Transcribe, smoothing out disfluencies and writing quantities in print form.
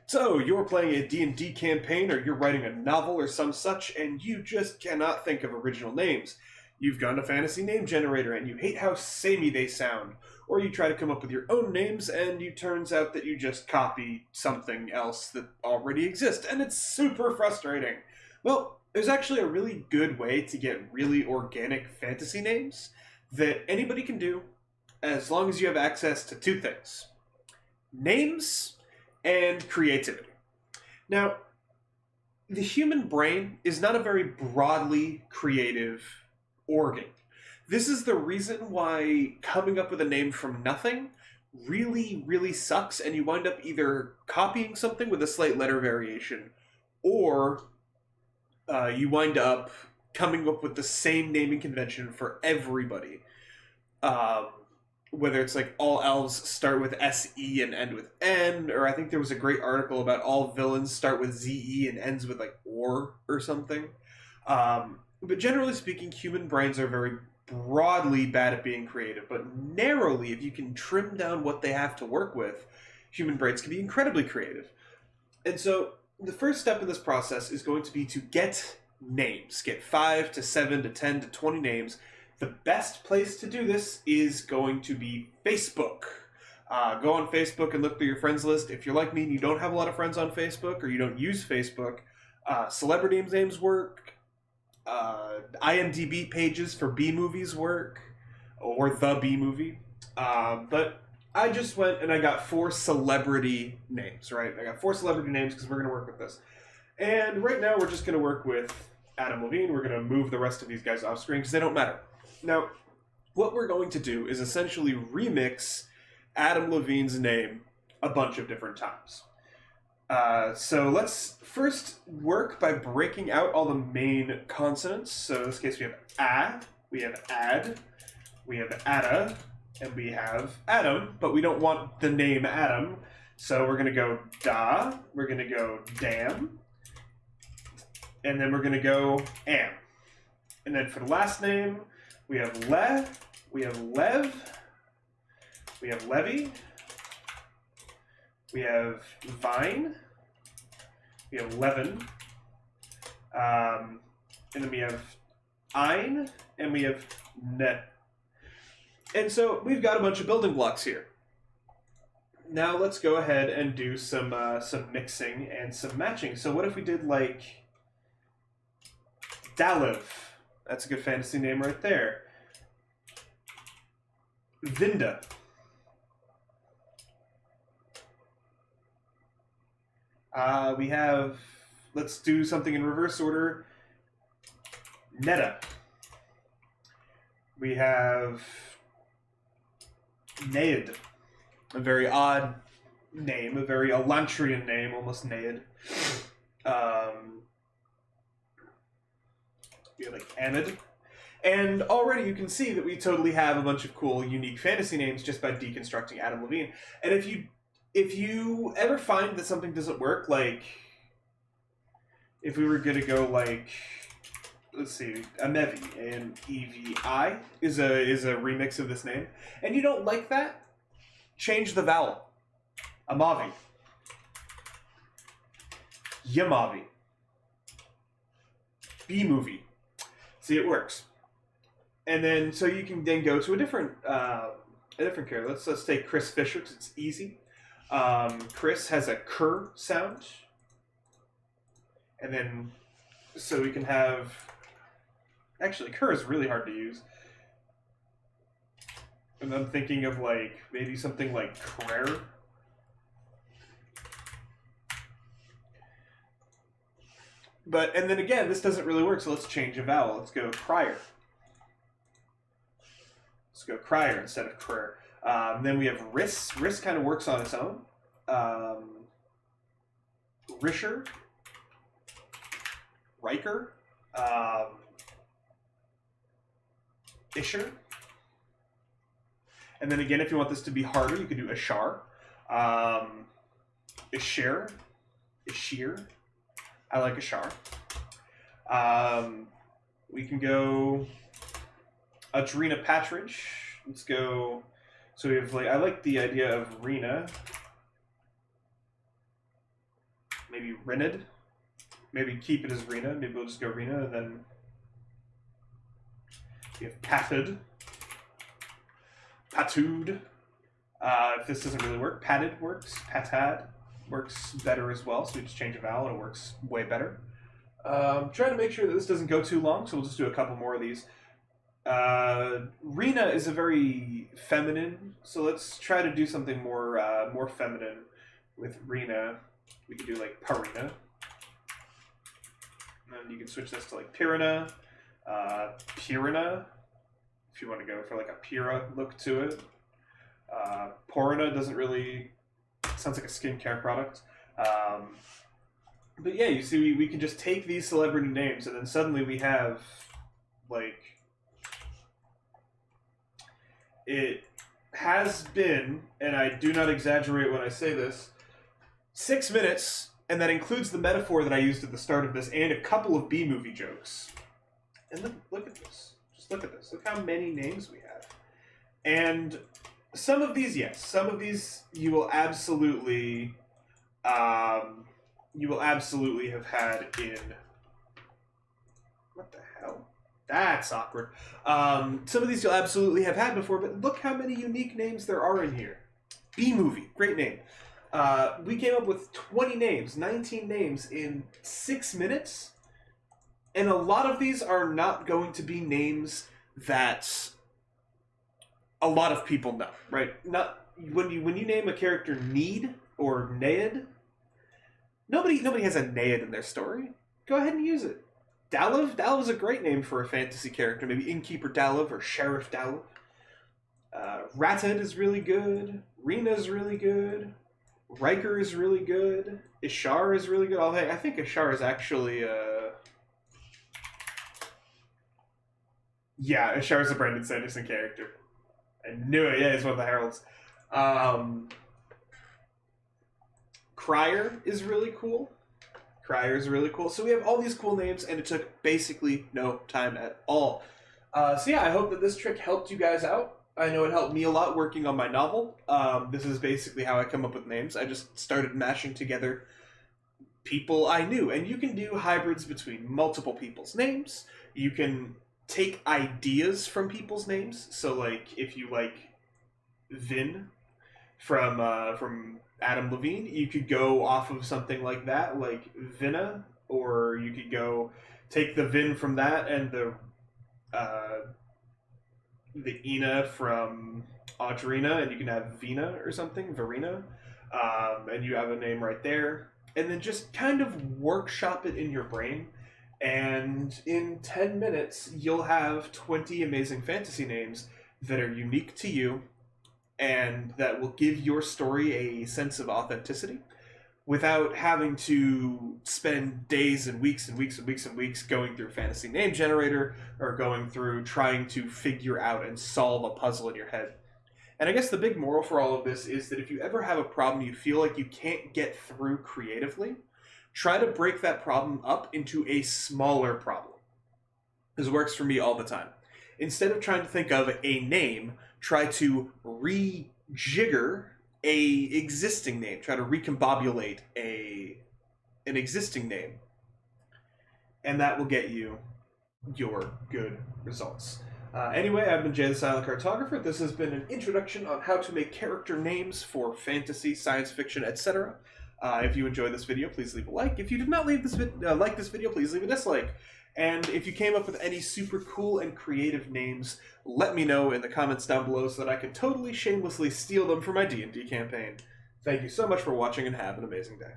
So, you're playing a D&D campaign or you're writing a novel or some such and you just cannot think of original names. You've gone to Fantasy Name Generator and you hate how samey they sound. Or you try to come up with your own names and it turns out that you just copy something else that already exists and it's super frustrating. Well, there's actually a really good way to get really organic fantasy names that anybody can do as long as you have access to two things: names and creativity. Now, the human brain is not a very broadly creative organ. This is the reason why coming up with a name from nothing really, really sucks, and you wind up either copying something with a slight letter variation, or you wind up coming up with the same naming convention for everybody. Um, Whether it's like all elves start with SE and end with N, or I think there was a great article about all villains start with ZE and ends with like or something. But generally speaking, human brains are very broadly bad at being creative, but narrowly, if you can trim down what they have to work with, human brains can be incredibly creative. And so the first step in this process is going to be to get names. Get 5 to 7 to 10 to 20 names. The best place to do this is going to be Facebook. Go on Facebook and look through your friends list. If you're like me and you don't have a lot of friends on Facebook or you don't use Facebook, celebrity names work. IMDb pages for B movies work, or the B movie. But I just went and I got 4 celebrity names, right? I got 4 celebrity names because we're going to work with this. And right now we're just going to work with Adam Levine. We're going to move the rest of these guys off screen because they don't matter. Now, what we're going to do is essentially remix Adam Levine's name a bunch of different times. So let's first work by breaking out all the main consonants. So in this case we have A, we have Ad, we have Ada, and we have Adam, but we don't want the name Adam. So we're going to go Da, we're going to go Dam, and then we're going to go Am. And then for the last name, we have Le, we have Lev, we have Levy, we have Vine, we have Levin, and then we have Ein, and we have Net. And so we've got a bunch of building blocks here. Now let's go ahead and do some mixing and some matching. So what if we did like Dalev? That's a good fantasy name right there. Vinda. We have, let's do something in reverse order. Netta. We have Naid. A very odd name, a very Elantrian name, almost Naid. We have like Amid. And already you can see that we totally have a bunch of cool, unique fantasy names just by deconstructing Adam Levine. And if you ever find that something doesn't work, like if we were going to go like, let's see, Amevi and EVI is a remix of this name, and you don't like that, change the vowel. Amavi. Yamavi. B-movie. See, it works. And then, so you can then go to a different character. Let's take Chris Fisher, because it's easy. Chris has a Ker sound. And then, so we can have... Actually, Ker is really hard to use. And I'm thinking of, like, maybe something like Crare. But, and then again, this doesn't really work, so let's change a vowel. Let's go Crier. Let's go Crier instead of Crare. Then we have Riss. Riss kind of works on its own. Risher. Riker. Isher. And then again, if you want this to be harder, you could do Ashar. Ishir. Ishir. I like Ashar. We can go Adrena Patridge. Let's go. So we have like, I like the idea of Rena. maybe Rinid. Maybe keep it as Rena. Maybe we'll just go Rena, and then we have Patted. Patude. If this doesn't really work, Patted works. Patad works better as well, so we just change a vowel and it works way better. Trying to make sure that this doesn't go too long, so we'll just do a couple more of these. Rena is a very feminine, so let's try to do something more feminine with Rena. We could do like Parina. And you can switch this to like Pirina, Pirina, if you want to go for like a Pira look to it. Porina doesn't really, sounds like a skincare product. But yeah, you see, we can just take these celebrity names and then suddenly we have, like, it has been, and I do not exaggerate when I say this, 6 minutes, and that includes the metaphor that I used at the start of this and a couple of B-movie jokes. And look at this. Just look at this. Look how many names we have. And some of these, yes, some of these you will absolutely have had in... What the hell? That's awkward. Some of these you'll absolutely have had before, but look how many unique names there are in here. B-movie, great name. We came up with 20 names, 19 names in 6 minutes, and a lot of these are not going to be names that a lot of people know, right? Not when you name a character Need or Naed, nobody has a Naed in their story. Go ahead and use it. Dalav is a great name for a fantasy character, maybe Innkeeper Dalav or Sheriff Dalav. Rated is really good. Rena is really good. Riker is really good. Ishar is really good. Oh, hey, I think Ishar is actually, yeah, Ishar is a Brandon Sanderson character. I knew it. Yeah, he's one of the heralds. Crier is really cool. Crier is really cool. So we have all these cool names, and it took basically no time at all. So yeah, I hope that this trick helped you guys out. I know it helped me a lot working on my novel. This is basically how I come up with names. I just started mashing together people I knew. And you can do hybrids between multiple people's names. You can take ideas from people's names. So, like, if you like Vin from Adam Levine, you could go off of something like that, like Vinna, or you could go take the Vin from that and the Ina from Audrina, and you can have Vina or something, Verena, and you have a name right there. And then just kind of workshop it in your brain, and in 10 minutes, you'll have 20 amazing fantasy names that are unique to you, and that will give your story a sense of authenticity without having to spend days and weeks and weeks and weeks and weeks going through Fantasy Name Generator or going through trying to figure out and solve a puzzle in your head. And I guess the big moral for all of this is that if you ever have a problem you feel like you can't get through creatively, try to break that problem up into a smaller problem. This works for me all the time. Instead of trying to think of a name, try to rejigger a existing name. Try to recombobulate an existing name. And that will get you your good results. Anyway, I've been Jay the Silent Cartographer. This has been an introduction on how to make character names for fantasy, science fiction, etc. If you enjoyed this video, please leave a like. If you did not like this video, please leave a dislike. And if you came up with any super cool and creative names, let me know in the comments down below so that I can totally shamelessly steal them for my D&D campaign. Thank you so much for watching and have an amazing day.